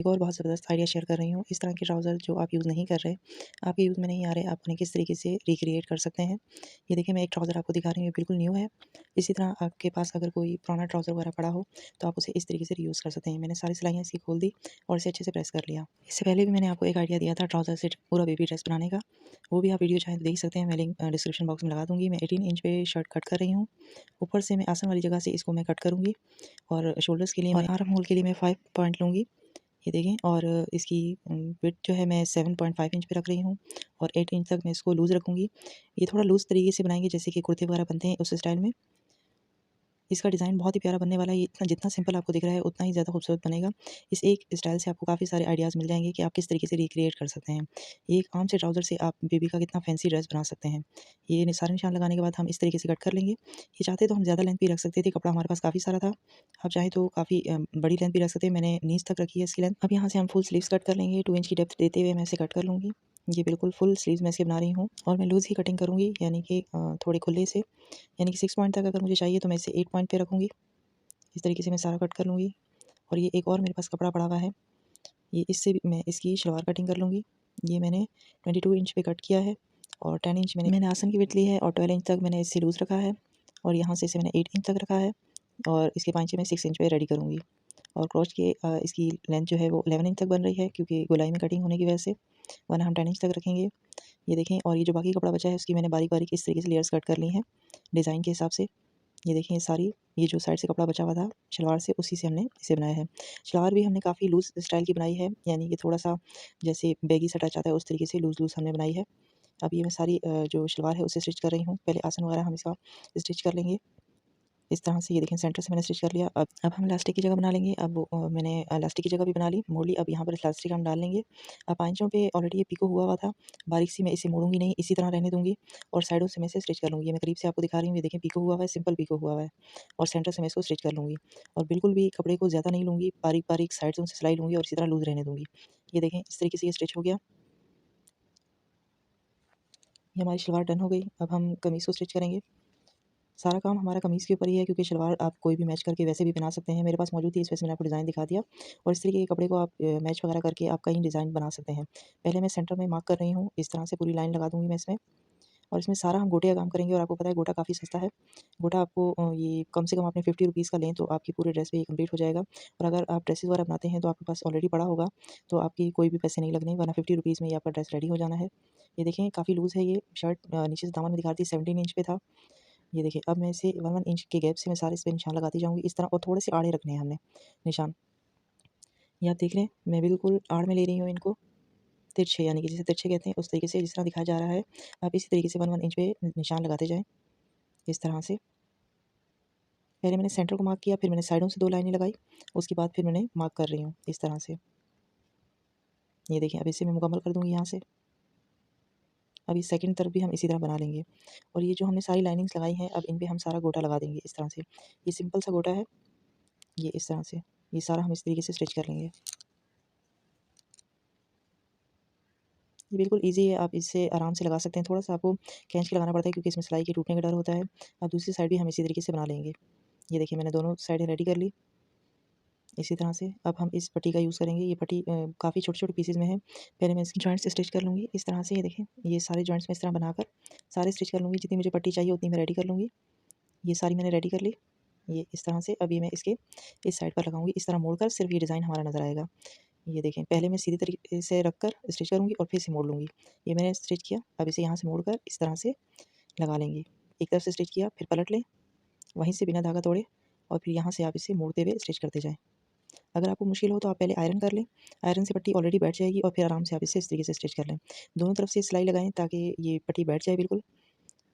एक और बहुत ज़बरदस्त आइडिया शेयर कर रही हूँ। इस तरह के ट्राउज़र जो आप यूज़ नहीं कर रहे, आपके यूज़ में नहीं आ रहे, आप उन्हें किस तरीके से रिक्रिएट कर सकते हैं। ये देखिए मैं एक ट्राउज़र आपको दिखा रही हूँ, ये बिल्कुल न्यू है। इसी तरह आपके पास अगर कोई पुराना ट्राउज़र वगैरह पड़ा हो, तो आप उसे इस तरीके से रीयूज़ कर सकते हैं। मैंने सारी सिलाइयाँ इसकी खोल दी और इसे अच्छे से प्रेस कर लिया। इससे पहले भी मैंने आपको एक आइडिया दिया था ट्राउज़र से पूरा बेबी ड्रेस बनाने का, वो भी आप वीडियो चाहें तो देख सकते हैं। मैं लिंक डिस्क्रिप्शन बॉक्स में लगा दूँगी। मैं 18 इंच पे शर्ट कट कर रही हूँ। ऊपर से मैं आसन वाली जगह से इसको मैं कट करूँगी और शोल्डर्स के लिए और आर्म होल के लिए मैं 5 पॉइंट लूँगी। ये देखें और इसकी विड्थ जो है मैं 7.5 इंच पे रख रही हूँ और 8 इंच तक मैं इसको लूज़ रखूँगी। ये थोड़ा लूज़ तरीके से बनाएँगे जैसे कि कुर्ते वगैरह बनते हैं उस स्टाइल में। इसका डिज़ाइन बहुत ही प्यारा बनने वाला है। ये इतना जितना सिंपल आपको दिख रहा है उतना ही ज़्यादा खूबसूरत बनेगा। इस एक स्टाइल से आपको काफ़ी सारे आइडियाज़ मिल जाएँगे कि आप किस तरीके से रिक्रिएट कर सकते हैं। ये एक आम से ट्राउज़र से आप बेबी का कितना फैंसी ड्रेस बना सकते हैं। ये सारे निशान लगाने के बाद हम इस तरीके से कट कर लेंगे। ये चाहते तो हम ज़्यादा लेंथ भी रख सकते थे, कपड़ा हमारे पास काफ़ी सारा था। आप चाहें तो काफ़ी बड़ी लेंथ भी रख सकते हैं। मैंने नीज़ तक रखी है इसकी लेंथ। अब यहाँ से हम फुल स्लीव्स कट कर लेंगे। 2 इंच की डेप्थ देते हुए मैं इसे कट कर लूँगी। ये बिल्कुल फुल स्लीव्स मैं इसकी बना रही हूँ और मैं लूज़ ही कटिंग करूँगी, यानी कि थोड़े खुले से, यानी कि 6 पॉइंट तक अगर मुझे चाहिए तो मैं इसे 8 पॉइंट पे रखूँगी। इस तरीके से मैं सारा कट कर लूँगी और ये एक और मेरे पास कपड़ा पड़ा हुआ है, ये इससे भी मैं इसकी शलवार कटिंग कर लूँगी। ये मैंने 22 इंच पे कट किया है और 10 इंच मैंने आसन की विड्थ ली है और 12 इंच तक मैंने इससे लूज़ रखा है और यहाँ से इसे मैंने 8 इंच तक रखा है और इसके पाँचे मैं 6 इंच पे रेडी करूँगी और क्रॉच के इसकी लेंथ जो है वो 11 इंच तक बन रही है क्योंकि गोलाई में कटिंग होने की वजह से, वरना हम 10 इंच तक रखेंगे। ये देखें और ये जो बाकी कपड़ा बचा है उसकी मैंने बारीक-बारीक इस तरीके से लेयर्स कट कर ली हैं डिज़ाइन के हिसाब से। ये देखिए ये सारी, ये जो साइड से कपड़ा बचा हुआ था शलवार से, उसी से हमने इसे बनाया है। शलवार भी हमने काफ़ी लूज़ स्टाइल की बनाई है, यानी कि थोड़ा-सा जैसे बैगी सा टच आता है उस तरीके से लूज़-लूज़ हमने बनाई है। अब ये मैं सारी जो शलवार है उसे स्टिच कर रही हूँ। पहले आसन वगैरह हम इसका स्टिच कर लेंगे। इस तरह से ये देखें सेंटर से मैंने स्टिच कर लिया। अब हम इलास्टिक की जगह बना लेंगे। अब मैंने इलास्टिक की जगह भी बना ली, मोड़ ली। अब यहाँ पर इलास्टिक हम डाल लेंगे। अब पाँचों पे ऑलरेडी ये पिको हुआ हुआ था। बारीक सी मैं इसे मोड़ूँगी नहीं, इसी तरह रहने दूँगी और साइडों से मैं इसे स्टिच कर लूँगी। ये मैं करीब से आपको दिखा रही हूँ, ये देखें पिको हुआ हुआ है, सिंपल पिको हुआ हुआ है और सेंटर से मैं इसको स्टिच कर लूँगी और बिल्कुल भी कपड़े को ज़्यादा नहीं लूँगी, बारीक-बारीक साइडों से सिलाई लूँगी और इसी तरह लूज़ रहने दूँगी। ये देखें इस तरीके से ये स्टिच हो गया। ये हमारी शलवार डन हो गई। अब हम कमीज़ को स्टिच करेंगे। सारा काम हमारा कमीज़ के ऊपर ही है क्योंकि शलवार आप कोई भी मैच करके वैसे भी बना सकते हैं। मेरे पास मौजूद थी, इस वजह से मैंने आपको डिज़ाइन दिखा दिया और इस तरीके के कपड़े को आप मैच वगैरह करके आप कहीं डिज़ाइन बना सकते हैं। पहले मैं सेंटर में मार्क कर रही हूँ, इस तरह से पूरी लाइन लगा दूँगी मैं इसमें और इसमें सारा हम गोटे का काम करेंगे और आपको पता है गोटा काफ़ी सस्ता है। गोटा आपको ये कम से कम आपने 50 रुपीज़ का लें तो आपकी पूरे ड्रेस पे ये कंप्लीट हो जाएगा और अगर आप ड्रेसेस वगैरह बनाते हैं तो आपके पास ऑलरेडी पड़ा होगा, तो आपकी कोई भी पैसे नहीं लगने, वरना 50 रुपीज़ में ये आपका ड्रेस रेडी हो जाना है। ये देखें काफ़ी लूज़ है ये शर्ट, नीचे से दामन में दिखा रही थी 17 इंच पे था। ये देखिए अब मैं इसे 1-1 इंच के गैप से मैं सारे इस पे निशान लगाती जाऊँगी इस तरह और थोड़े से आड़े रखने हैं हमने निशान। ये आप देख लें मैं बिल्कुल आड़ में ले रही हूँ इनको, तिरछे, यानी कि जिसे तिरछे कहते हैं उस तरीके से जिस तरह दिखाया जा रहा है। आप इसी तरीके से 1-1 इंच पे निशान लगाते जाएँ इस तरह से। पहले मैंने सेंटर को मार्क किया, फिर मैंने साइडों से 2 लाइनें लगाई, उसके बाद फिर मैंने मार्क कर रही हूँ इस तरह से। ये देखिए अब इसे मैं मुकम्मल कर दूँगी यहाँ से। अब इस सेकंड तरफ भी हम इसी तरह बना लेंगे और ये जो हमने सारी लाइनिंग्स लगाई हैं अब इन पे हम सारा गोटा लगा देंगे इस तरह से। ये सिंपल सा गोटा है, ये इस तरह से, ये सारा हम इस तरीके से स्टिच कर लेंगे। ये बिल्कुल ईज़ी है, आप इसे आराम से लगा सकते हैं। थोड़ा-सा आपको खींच के लगाना पड़ता है क्योंकि इसमें सिलाई के टूटने का डर होता है। अब दूसरी साइड भी हम इसी तरीके से बना लेंगे। ये देखिए मैंने दोनों साइडें रेडी कर ली, इसी तरह से। अब हम इस पट्टी का यूज़ करेंगे। ये पट्टी काफ़ी छोटे-छोटे पीसेज़ में है। पहले मैं इसकी जॉइंट्स स्टिच कर लूँगी इस तरह से, ये देखें। ये सारे जॉइंट्स मैं इस तरह बनाकर सारे स्टिच कर लूँगी। जितनी मुझे पट्टी चाहिए उतनी मैं रेडी कर लूँगी। ये सारी मैंने रेडी कर ली, ये इस तरह से। अब ये मैं इसके इस साइड पर लगाऊँगी, इस तरह मोड़कर सिर्फ़ ये डिज़ाइन हमारा नज़र आएगा। ये देखें पहले मैं सीधे तरीके से रख कर स्टिच करूँगी और फिर इसे मोड़ लूँगी। ये मैंने स्टिच किया, अब इसे यहाँ से मोड़कर इस तरह से लगा लेंगे। एक तरफ से स्टिच किया, फिर पलट लें, वहीं से बिना धागा तोड़े और फिर यहाँ से आप इसे मोड़ते हुए स्टिच करते जाएँ। अगर आपको मुश्किल हो तो आप पहले आयरन कर लें, आयरन से पट्टी ऑलरेडी बैठ जाएगी और फिर आराम से आप इसे इस तरीके से स्टिच कर लें। दोनों तरफ से सिलाई लगाएँ ताकि ये पट्टी बैठ जाए बिल्कुल,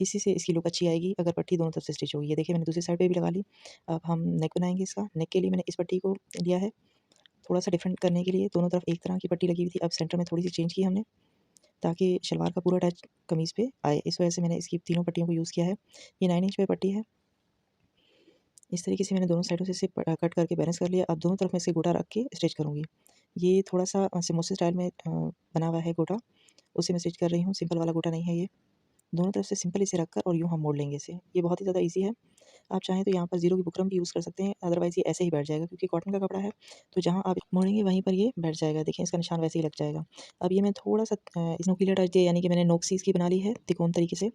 इसी से इसकी लुक अच्छी आएगी अगर पट्टी दोनों तरफ से स्टिच होगी। ये देखिए मैंने दूसरी साइड पे भी लगा ली। अब हम नेक बनाएँगे इसका, नेक के लिए मैंने इस पट्टी को लिया है, थोड़ा-सा डिफरेंट करने के लिए। दोनों तरफ एक तरह की पट्टी लगी हुई थी, अब सेंटर में थोड़ी-सी चेंज की हमने ताकि शलवार का पूरा टच कमीज़ पे आए। इस वजह से मैंने इसकी तीनों पट्टियों को यूज़ किया है। ये 9 इंच पे पट्टी है। इस तरीके से मैंने दोनों साइडों से इसे कट करके बैलेंस कर लिया। अब दोनों तरफ मैं इसे गोटा रख के स्टिच करूँगी। ये थोड़ा-सा समोसे स्टाइल में बना हुआ है गोटा, उसे मैं स्टिच कर रही हूँ, सिंपल वाला गोटा नहीं है ये। दोनों तरफ से सिंपल इसे रखकर और यूँ हम मोड़ लेंगे इसे। ये बहुत ही ज़्यादा ईज़ी है। आप चाहें तो यहाँ पर ज़ीरो की बुकरम भी यूज़ कर सकते हैं, अदरवाइज़ ये ऐसे ही बैठ जाएगा क्योंकि कॉटन का कपड़ा है, तो जहाँ आप मोड़ेंगे वहीं पर ये बैठ जाएगा। देखिए इसका निशान वैसे ही लग जाएगा। अब ये मैं थोड़ा-सा नुकीला टच दिया, यानी कि मैंने नोक-सी इसकी बना ली है तिकोन तरीके से।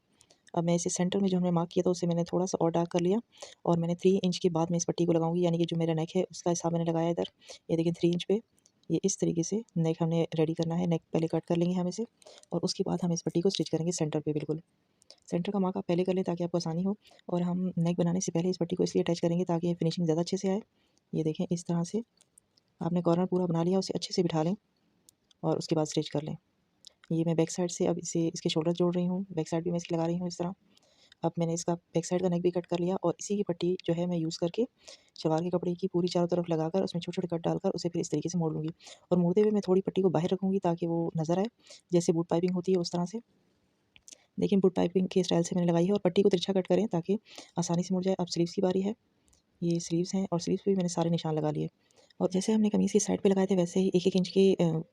अब मैं इसे सेंटर में जो हमने मार्क किया था उसे मैंने थोड़ा-सा और डार्क कर लिया और मैंने 3 इंच के बाद में इस पट्टी को लगाऊँगी, यानी कि जो मेरा नेक है उसका हिसाब मैंने लगाया इधर। ये देखिए 3 इंच पे ये इस तरीके से नेक हमने रेडी करना है। नेक पहले कट कर लेंगे हम इसे और उसके बाद हम इस पट्टी को स्टिच करेंगे सेंटर पे बिल्कुल। सेंटर का मार्क आप पहले कर लें ताकि आपको आसानी हो, और हम नेक बनाने से पहले इस पट्टी को इसलिए अटैच करेंगे ताकि फिनिशिंग ज़्यादा अच्छे से आए। ये देखें इस तरह से आपने कॉर्नर पूरा बना लिया, उसे अच्छे से बिठा लें और उसके बाद स्टिच कर लें। ये मैं बैक साइड से अब इसे इसके शोल्डर जोड़ रही हूँ, बैक साइड भी मैं इसकी लगा रही हूँ इस तरह। अब मैंने इसका बैक साइड का नेक भी कट कर लिया और इसी की पट्टी जो है मैं यूज़ करके सलवार के कपड़े की पूरी चारों तरफ लगाकर उसमें छोटे-छोटे कट डालकर उसे फिर इस तरीके से मोड़ लूँगी, और मोड़ते हुए मैं थोड़ी पट्टी को बाहर रखूँगी ताकि वो नज़र आए, जैसे बूट पाइपिंग होती है उस तरह से। देखिए बूट पाइपिंग के स्टाइल से मैंने लगाई है और पट्टी को तिरछा कट करें ताकि आसानी से मुड़ जाए। अब स्लीव्स की बारी है। ये स्लीव्स हैं और स्लीव्स पे भी मैंने सारे निशान लगा लिए, और जैसे हमने कमीज़ की साइड पे लगाए थे वैसे ही 1-1 इंच के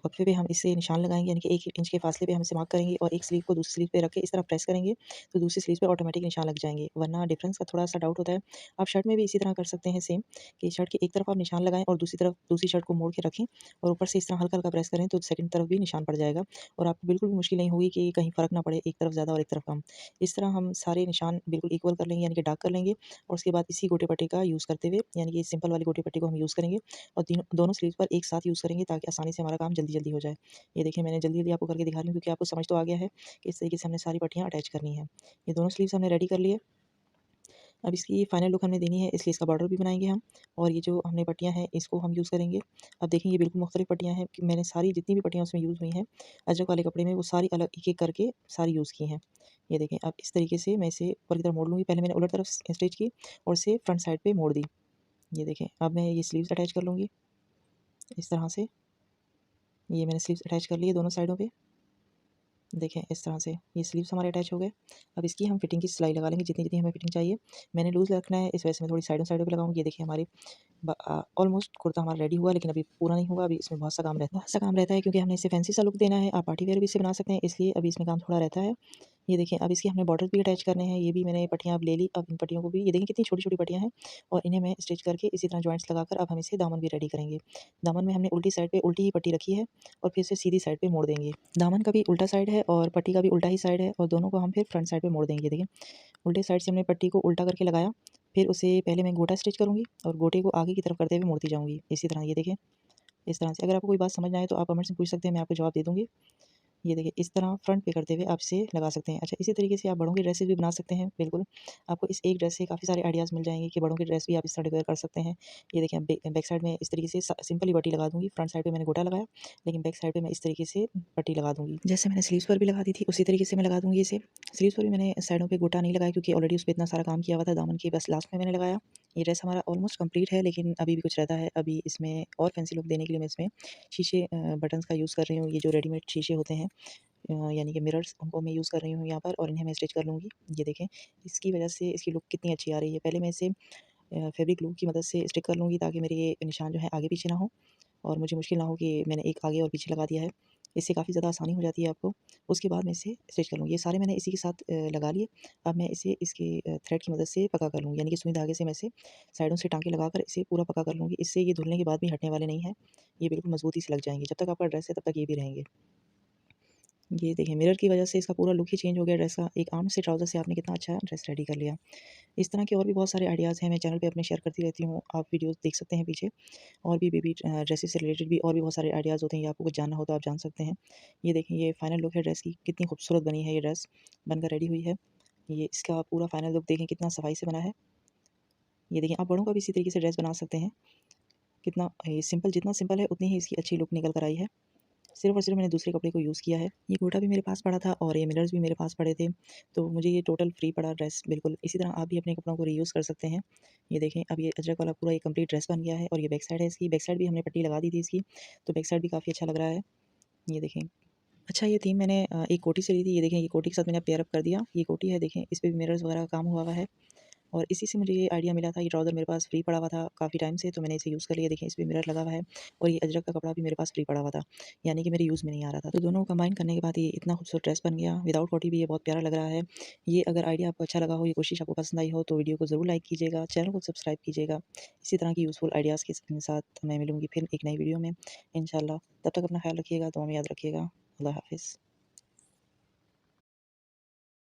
वक्फे पे हम इससे निशान लगाएँगे, यानी कि 1 इंच के फासले पे हम इसे मार्क करेंगे और एक स्लीव को दूसरी स्लीव पे रख के इस तरह प्रेस करेंगे, तो दूसरी स्लीव पे ऑटोमेटिक निशान लग जाएँगे, वरना डिफरेंस का थोड़ा-सा डाउट होता है। आप शर्ट में भी इसी तरह कर सकते हैं सेम, कि शर्ट की एक तरफ आप निशान लगाएँ और दूसरी तरफ दूसरी शर्ट को मोड़ के रखें और ऊपर से इस तरह हल्का-हल्का प्रेस करें तो सेकंड तरफ भी निशान पड़ जाएगा और आपको बिल्कुल भी मुश्किल नहीं होगी कि कहीं फ़र्क ना पड़े, एक तरफ ज़्यादा और एक तरफ कम। इस तरह हम सारे निशान बिल्कुल इक्वल कर लेंगे, यानी कि डार्क कर लेंगे, और उसके बाद इसी गोटे पट्टी का यूज़ करते हुए, यानी कि सिंपल वाली गोटी पट्टी को हम यूज़ करेंगे और तीनों दोनों स्लीव्स पर एक साथ यूज़ करेंगे ताकि आसानी से हमारा काम जल्दी-जल्दी हो जाए। ये देखिए मैंने जल्दी-जल्दी आपको करके दिखा रही हूँ क्योंकि आपको समझ तो आ गया है कि इस तरीके से हमने सारी पट्टियाँ अटैच करनी है। ये दोनों स्लीव्स हमने रेडी कर लिए। अब इसकी फाइनल लुक हमने देनी है, इसलिए इसका बॉर्डर भी बनाएँगे हम, और ये जो हमने पट्टियाँ हैं इसको हम यूज़ करेंगे। अब देखिए ये बिल्कुल मुख्तलिफ पट्टियाँ हैं कि मैंने सारी जितनी भी पट्टियाँ उसमें यूज़ हुई हैं अजरक वाले कपड़े में, वो सारी अलग एक-एक करके सारी यूज़ की हैं। ये देखें अब इस तरीके से मैं इसे ऊपर की तरफ मोड़ लूँगी। पहले मैंने उलट तरफ स्टिच की और इसे फ्रंट साइड पे मोड़ दी। ये देखें अब मैं ये स्लीव्स अटैच कर लूँगी इस तरह से। ये मैंने स्लीव्स अटैच कर लिए दोनों साइडों पे। देखें इस तरह से ये स्लीव्स हमारे अटैच हो गए। अब इसकी हम फिटिंग की सिलाई लगा लेंगे जितनी-जितनी हमें फिटिंग चाहिए। मैंने लूज़ रखना है, इस वजह से मैं थोड़ी साइडों-साइडों पे लगाऊँगी। ये देखिए हमारे ऑलमोस्ट कुर्ता हमारा रेडी हुआ है, लेकिन अभी पूरा नहीं हुआ। अभी इसमें बहुत सा काम रहता है क्योंकि हमने इसे फैंसी सा लुक देना है। आप पार्टी वियर भी इसे बना सकते हैं, इसलिए अभी इसमें काम थोड़ा रहता है। ये देखिए अब इसके हमने बॉर्डर भी अटैच करने हैं। ये भी मैंने पट्टियाँ अब ले ली। अब इन पट्टियों को भी ये देखिए कितनी छोटी-छोटी पट्टियाँ हैं, और इन्हें मैं स्टिच करके इसी तरह जॉइंट्स लगाकर अब हम इसे दामन भी रेडी करेंगे। दामन में हमने उल्टी साइड पे उल्टी ही पट्टी रखी है और फिर से सीधी साइड पे मोड़ देंगे। दामन का भी उल्टा साइड है और पट्टी का भी उल्टा ही साइड है, और दोनों को हम फिर फ्रंट साइड पे मोड़ देंगे। देखिए उल्टे साइड से हमने पट्टी को उल्टा करके लगाया, फिर उसे पहले मैं गोटा स्टिच करूँगी और गोटे को आगे की तरफ करते हुए मोड़ती जाऊँगी। इसी तरह ये देखिए, इस तरह से। अगर आपको कोई बात समझ ना आए तो आप कमेंट्स में पूछ सकते हैं, मैं आपको जवाब दे दूँगी। ये देखिए इस तरह फ्रंट पे करते हुए आप इसे लगा सकते हैं। अच्छा इसी तरीके से आप बड़ों की ड्रेसेस भी बना सकते हैं बिल्कुल। आपको इस एक ड्रेस से काफ़ी सारे आइडियाज़ मिल जाएँगे कि बड़ों की ड्रेस भी आप इस तरह डेकोर कर सकते हैं। ये देखिए बैक साइड में इस तरीके से सिंपल ही पट्टी लगा दूँगी। फ्रंट साइड पे मैंने गोटा लगाया, लेकिन बैक साइड पे मैं इस तरीके से पट्टी लगा दूँगी। जैसे मैंने स्लीव्स पर भी लगा दी थी उसी तरीके से मैं लगा दूँगी इसे। स्लीव्स पर भी मैंने साइडों पे गोटा नहीं लगाया क्योंकि ऑलरेडी उस पे इतना सारा काम किया हुआ था। दामन के बस लास्ट में मैंने लगाया। ये ड्रेस हमारा ऑलमोस्ट कंप्लीट है, लेकिन अभी भी कुछ रहता है। अभी इसमें और फैंसी लुक देने के लिए मैं इसमें शीशे बटन्स का यूज़ कर रही हूँ। ये जो रेडीमेड शीशे होते हैं, यानी कि मिरर्स, उनको मैं यूज़ कर रही हूँ यहाँ पर, और इन्हें मैं स्टिच कर लूँगी। ये देखें, इसकी वजह से इसकी लुक कितनी अच्छी आ रही है। पहले मैं इसे फैब्रिक ग्लू की मदद से स्टिक कर लूँगी ताकि मेरे ये निशान जो है आगे पीछे ना हो, और मुझे मुश्किल ना हो कि मैंने एक आगे और पीछे लगा दिया है। इससे काफ़ी ज़्यादा आसानी हो जाती है आपको। उसके बाद मैं इसे स्टिच कर लूँगी। ये सारे मैंने इसी के साथ लगा लिए। अब मैं इसे इसके थ्रेड की मदद से पक्का कर लूँगी, यानी कि सुई धागे से मैं इसे साइडों से टाँके लगाकर इसे पूरा पक्का कर लूँगी। इससे ये धुलने के बाद भी हटने वाले नहीं हैं। ये बिल्कुल मज़बूती से लग जाएँगे। जब तक आपका ड्रेस है तब तक ये भी रहेंगे। ये देखिए मिरर की वजह से इसका पूरा लुक ही चेंज हो गया ड्रेस का। एक आर्म से ट्राउज़र से आपने कितना अच्छा ड्रेस रेडी कर लिया। इस तरह के और भी बहुत सारे आइडियाज़ हैं, मैं चैनल पे अपने शेयर करती रहती हूँ। आप वीडियोज़ देख सकते हैं पीछे, और भी बेबी ड्रेसेस से रिलेटेड भी और भी बहुत सारे आइडियाज़ होते हैं, या आपको कुछ जानना हो तो आप जान सकते हैं। ये देखें ये फाइनल लुक है ड्रेस की, कितनी खूबसूरत बनी है ये ड्रेस, बनकर रेडी हुई है। ये इसका पूरा फाइनल लुक देखें कितना सफाई से बना है। ये देखिए आप बड़ों का भी इसी तरीके से ड्रेस बना सकते हैं। कितना ये सिंपल, जितना सिंपल है उतनी ही इसकी अच्छी लुक निकल कर आई है। सिर्फ़ और सिर्फ़ मैंने दूसरे कपड़े को यूज़ किया है। ये गोटा भी मेरे पास पड़ा था और ये मिरर्स भी मेरे पास पड़े थे, तो मुझे ये टोटल फ्री पड़ा ड्रेस बिल्कुल। इसी तरह आप भी अपने कपड़ों को रीयूज़ कर सकते हैं। ये देखें अब ये अजरक वाला पूरा एक कंप्लीट ड्रेस बन गया है, और ये बैक साइड है इसकी। बैक साइड भी हमने पट्टी लगा दी थी इसकी, तो बैक साइड भी काफ़ी अच्छा लग रहा है। ये देखें। अच्छा ये थीम मैंने एक कोटी से ली थी। ये देखें ये कोटी के साथ मैंने पेयर अप कर दिया। ये कोटी है देखें, इस पे भी मिरर्स वगैरह का काम हुआ हुआ है। और इसी से मुझे ये आइडिया मिला था। ये ट्राउज़र मेरे पास फ्री पड़ा हुआ था काफ़ी टाइम से, तो मैंने इसे यूज़ कर लिया। देखिए इस पे मिरर लगा हुआ है और ये अजरक का कपड़ा भी मेरे पास फ्री पड़ा हुआ था, यानी कि मेरे यूज़ में नहीं आ रहा था। तो दोनों को कंबाइन करने के बाद ये इतना खूबसूरत ड्रेस बन गया। विदाउट कोटी भी ये बहुत प्यारा लग रहा है। ये अगर आइडिया आपको अच्छा लगा हो, ये कोशिश आपको पसंद आई हो, तो वीडियो को ज़रूर लाइक कीजिएगा, चैनल को सब्सक्राइब कीजिएगा। इसी तरह की यूज़फुल आइडियाज़ के साथ मैं मिलूँगी फिर एक नई वीडियो में इंशाल्लाह। तब तक अपना ख्याल रखिएगा, दुआ में याद रखिएगा। अल्लाह हाफ़िज़।